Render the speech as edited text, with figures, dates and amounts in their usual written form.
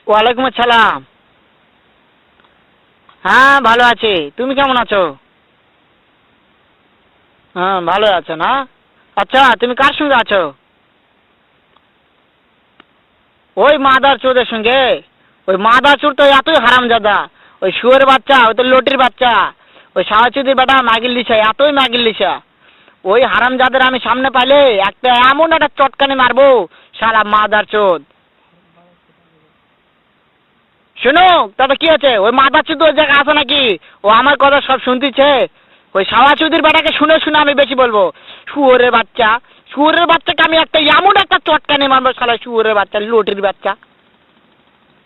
ওয়ালাইকুম আসসালাম। হ্যাঁ ভালো আছি, তুমি কেমন আছো? হ্যাঁ ভালো আছো না? আচ্ছা তুমি কার সঙ্গে আছো? ওই মাদার চোদের সঙ্গে। ওই মাদার চোর তো এতই হারামজাদা। ওই শুয়োরের বাচ্চা, ওই তো লটির বাচ্চা। ওই সাহাচুদির বেটা মাগির লিসা, এতই মাগির লিসা। ওই হারামজাদের আমি সামনে পাইলে একটা এমন একটা চটকানি মারবো, শালা মাদার চোদ। শুনো, তবে কি আছে? ওই মাদার চোদ ওই জায়গায় আছে নাকি? ও আমার কথা সব শুনতিছে। ওই সাহাচুদির বেটাকে শুনে শুনে আমি বেশি বলবো। শুয়োরের বাচ্চা, শুয়োরের বাচ্চাকে আমি একটা এমন একটা চটকানি মারবো, শালা শুয়োরের বাচ্চা, লটির বাচ্চা।